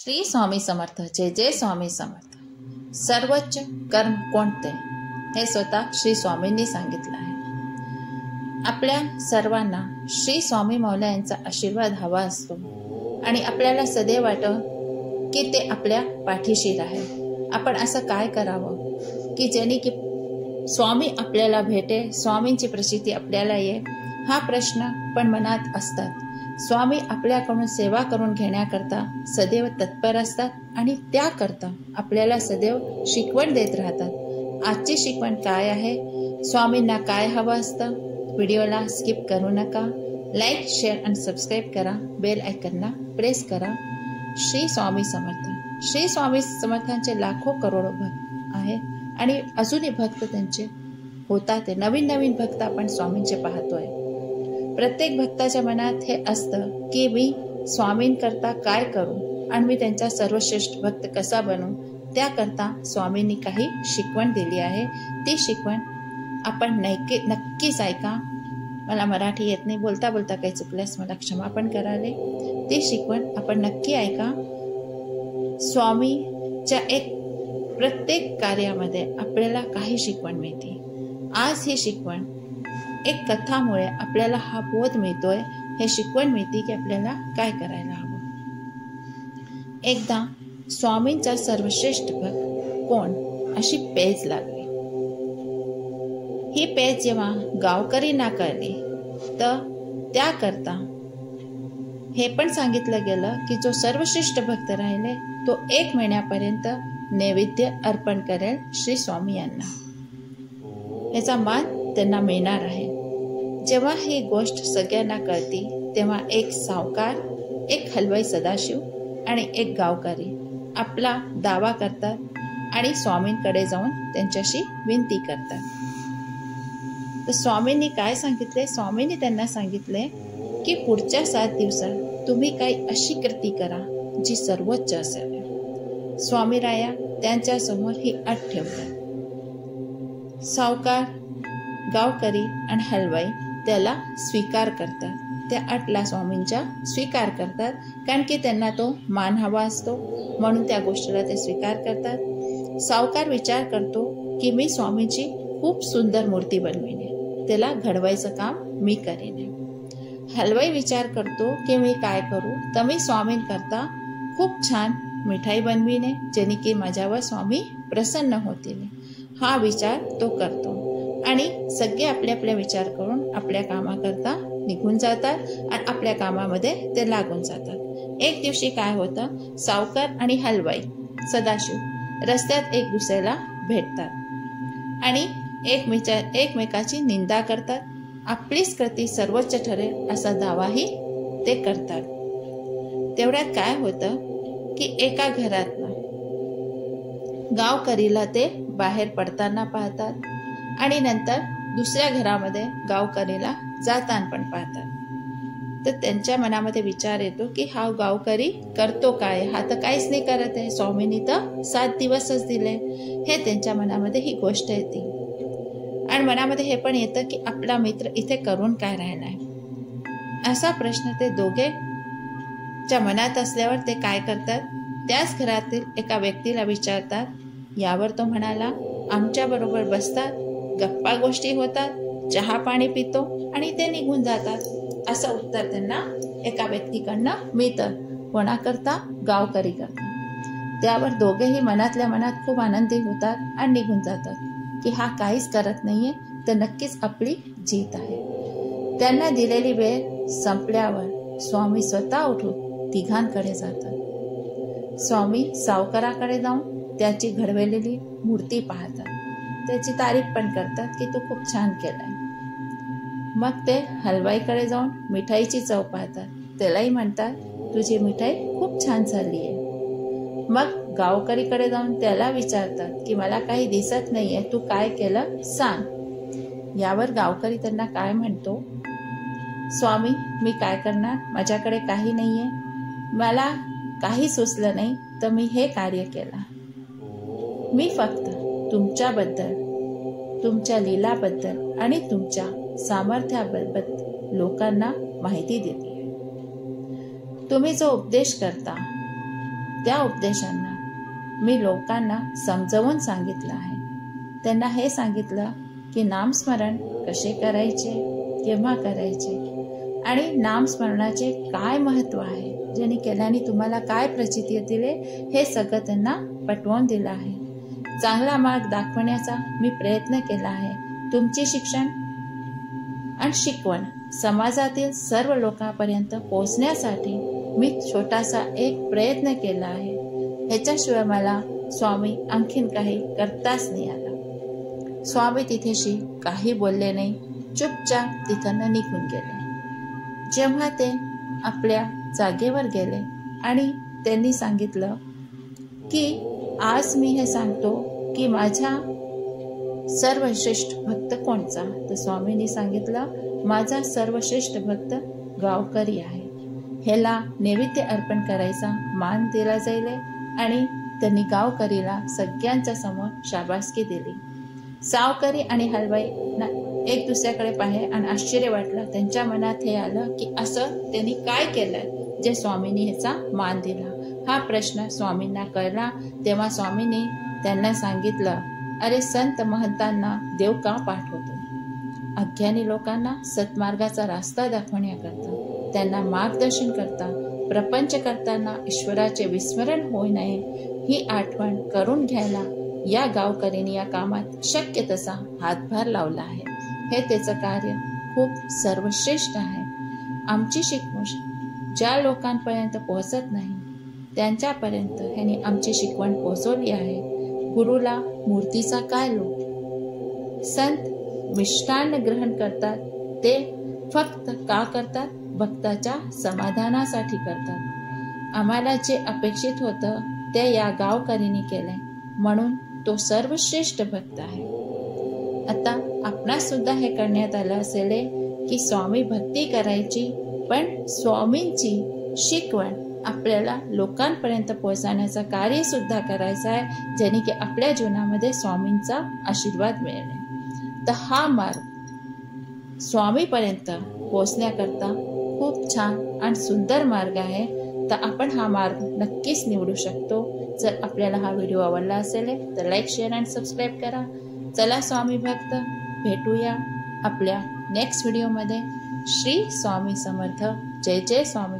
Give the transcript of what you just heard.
श्री स्वामी समर्थ. जय जय स्वामी समर्थ. सर्वोच्च कर्म कोणते हे स्वतः श्री स्वामींनी सांगितलं आहे. आपल्या सर्वांना श्री स्वामी मौला यांचा आशीर्वाद हवा असतो आणि आपल्याला सदैव वाटतं की ते आपल्या पाठीशी राहील. आपण असं काय करावं की जेणे की स्वामी आपल्याला भेटे, स्वामींची प्रचिती आपल्याला ये, हा प्रश्न पण मनात असतात. स्वामी आपल्याकडून सेवा करून घेण्याकरता सदैव तत्पर असतात आणि त्याकरता आपल्याला सदैव शिकवण देत राहतात. आजची शिकवण काय आहे, स्वामींना काय हवं असतं, व्हिडिओला स्किप करू नका. लाईक, शेअर आणि सबस्क्राईब करा. बेल आयकनला प्रेस करा. श्री स्वामी समर्थ. श्री स्वामी समर्थांचे लाखो करोडो भक्त आहेत आणि अजूनही भक्त त्यांचे होतात. ते नवीन नवीन भक्त आपण स्वामींचे पाहतोय. प्रत्येक भक्ताच्या मनात हे असतं की मी स्वामींकरता काय करू आणि मी त्यांचा सर्वश्रेष्ठ भक्त कसा बनू. त्याकरता स्वामींनी काही शिकवण दिली आहे. ती शिकवण आपण नक्कीच ऐका. मला मराठी येत नाही, बोलता बोलता काही चुकल्यास मला क्षमापण कराले. ती शिकवण आपण नक्की ऐका. स्वामीच्या प्रत्येक कार्यामध्ये आपल्याला काही शिकवण मिळते. आज ही शिकवण एक कथामुळे आपल्याला हा बोध मिळतोय, हे शिकवण मिळते की आपल्याला काय करायला हवं. एकदा स्वामींचा सर्वश्रेष्ठ भक्त कोण अशी पेच लागली. ही पेच जेव्हा गावकरींना कळली तर त्याकरता हे पण सांगितलं गेलं की जो सर्वश्रेष्ठ भक्त राहिले तो 1 महिन्यापर्यंत नैवेद्य अर्पण करेल श्री स्वामी यांना. याचा मान त्यांना मिळणार आहे. जेव्हा ही गोष्ट सगळ्यांना कळती तेव्हा एक सावकार, एक हलवाई सदाशिव आणि एक गावकरी आपला दावा करतात आणि स्वामींकडे जाऊन त्यांच्याशी विनंती करतात. तर स्वामींनी काय सांगितले, स्वामींनी त्यांना सांगितले की पुढच्या 7 दिवसात तुम्ही काही अशी कृती करा जी सर्वोच्च असेल. स्वामीराया त्यांच्या समोर ही अट ठेवतात. सावकार, गावकरी आणि हलवाई त्याला स्वीकार करतात. त्या अटला स्वामींच्या स्वीकार करतात, कारण की त्यांना तो मान हवा असतो म्हणून त्या गोष्टीला ते स्वीकार करतात. सावकार विचार करतो की मी स्वामींची खूप सुंदर मूर्ती बनविणे, त्याला घडवायचं काम मी करीन. हलवाई विचार करतो की मी काय करू, तर मी स्वामींकरता खूप छान मिठाई बनविणे जेणे की माझ्यावर स्वामी प्रसन्न होतील. हा विचार तो करतो आणि सगळे आपले आपले विचार करून आपल्या कामाकरता निघून जातात आणि आपल्या कामामध्ये ते लागून जातात. एक दिवशी काय होतं, सावकार आणि हलवाई सदाशिव रस्त्यात एक दुसऱ्याला भेटतात आणि एकमेकाची निंदा करतात. आपलीच कृती सर्वोच्च ठरेल असा दावाही ते करतात. तेवढ्यात काय होतं की एका घरातनं गावकरीला ते बाहेर पडताना पाहतात आणि नंतर दुसऱ्या घरामध्ये गावकरीला जाताना पण पाहतात. तर त्यांच्या मनामध्ये विचार येतो की हा गावकरी करतो काय, हा तर काहीच नाही करत आहे, स्वामींनी तर 7 दिवसच दिले. हे त्यांच्या मनामध्ये ही गोष्ट येते आणि मनामध्ये हे पण येतं की आपला मित्र इथे करून काय राहिलाय. असा प्रश्न ते दोघेच्या मनात असल्यावर ते काय करतात, त्याच घरातील एका व्यक्तीला विचारतात. यावर तो म्हणाला, आमच्या बरोबर बसतात, गप्पा गोष्टी होतात, चहा पाणी पितो आणि ते निघून जातात. असं उत्तर त्यांना एका व्यक्तीकडनं मिळतं. कोणाकरता, गावकरी करता. त्यावर दोघेही मनातल्या मनात खूप आनंदी होतात आणि निघून जातात की हा काहीच करत नाहीये, तर नक्कीच आपली जीत आहे. त्यांना दिलेली वेळ संपल्यावर स्वामी स्वतः उठून तिघांकडे जातात. स्वामी सावकाराकडे जाऊन त्याची घडवलेली मूर्ती पाहतात, त्याची तारीफ पण करतात की तू खूप छान केलाय. मग ते हलवाईकडे जाऊन मिठाईची चव पाहतात, त्यालाही म्हणतात तुझी मिठाई खूप छान झाली आहे. मग गावकरीकडे जाऊन त्याला विचारतात की मला काही दिसत नाहीये, तू काय केलं सांग. यावर गावकरी त्यांना काय म्हणतो, स्वामी मी काय करणार, माझ्याकडे काही नाहीये, मला काही सुचलं नाही तर मी हे कार्य केलं. मी फक्त तुमच्याबद्दल, तुमच्या लीलाबद्दल आणि तुमच्या सामर्थ्याबद्दल लोकांना माहिती देते. तुम्ही जो उपदेश करता त्या उपदेशांना मी लोकांना समजावून सांगितलं आहे. त्यांना हे सांगितलं की नामस्मरण कसे करायचे, केव्हा करायचे आणि नामस्मरणाचे काय महत्त्व आहे, ज्याने केल्याने तुम्हाला काय प्रचिती येतील हे सगळं त्यांना पटवून दिलं आहे. चांगला मार्ग दाखवण्याचा मी प्रयत्न केला आहे. तुमचे शिक्षण आणि शिकवण समाजातील सर्व लोकांपर्यंत पोहोचण्यासाठी मी छोटासा एक प्रयत्न केला आहे. ह्याच्याशिवाय मला स्वामी आणखीन काही करताच नाही आला. स्वामी तिथेशी काही बोलले नाही, चुपचाप तिथं निघून गेले. जेव्हा ते आपल्या जागेवर गेले आणि त्यांनी सांगितलं की आज मी हे सांगतो की माझा सर्वश्रेष्ठ भक्त कोणचा, तर स्वामींनी सांगितलं माझा सर्वश्रेष्ठ भक्त गावकरी आहे. ह्याला नैवेद्य अर्पण करायचा मान दिला जाईल आणि त्यांनी गावकरीला सगळ्यांच्या समोर शाबासकी दिली. सावकरी आणि हलवाई एक दुसऱ्याकडे पाहिले आणि आश्चर्य वाटलं. त्यांच्या मनात हे आलं की असं त्यांनी काय केलं जे स्वामींनी ह्याचा मान दिला. हा प्रश्न स्वामींना कळला. तेव्हा स्वामींनी त्यांना सांगितलं, अरे संत महंतांना देव का पाठवतो? अज्ञानी लोकांना सत्मार्गाचा रास्ता दाखवण्याकरता, त्यांना मार्गदर्शन करता, प्रपंच करताना ईश्वराचे विस्मरण होऊ नये ही आठवण करून घ्यायला या गावकरीने या कामात शक्य तसा हातभार लावला आहे. हे त्याचं कार्य खूप सर्वश्रेष्ठ आहे. आमची शिकवण ज्या लोकांपर्यंत पोहोचत नाही त्यांच्यापर्यंत ह्यांनी आमची शिकवण पोहोचवली आहे. गुरुला मूर्तीचा काय लोभ? संत मिष्टान्न ग्रहण करतात ते फक्त का करतात? भक्ताच्या समाधानासाठी करतात. आम्हाला जे अपेक्षित होतं ते या गावकरीने केले म्हणून तो सर्वश्रेष्ठ भक्त आहे. आता आपणास सुद्धा हे करण्यात आलं असेल की स्वामी भक्ती करायची, पण स्वामींची शिकवण आपल्याला लोकांपर्यंत पोहोचण्याचं कार्य सुद्धा करायचं आहे, ज्याने की आपल्या जीवनामध्ये स्वामींचा आशीर्वाद मिळेल. तर हा मार्ग स्वामीपर्यंत पोहोचण्याकरता खूप छान आणि सुंदर मार्ग आहे. तर आपण हा मार्ग नक्कीच निवडू शकतो. जर आपल्याला हा व्हिडिओ आवडला असेल तर लाईक, शेअर आणि सबस्क्राईब करा. चला स्वामी भक्त, भेटूया आपल्या नेक्स्ट व्हिडिओमध्ये. श्री स्वामी समर्थ. जय जय स्वामी.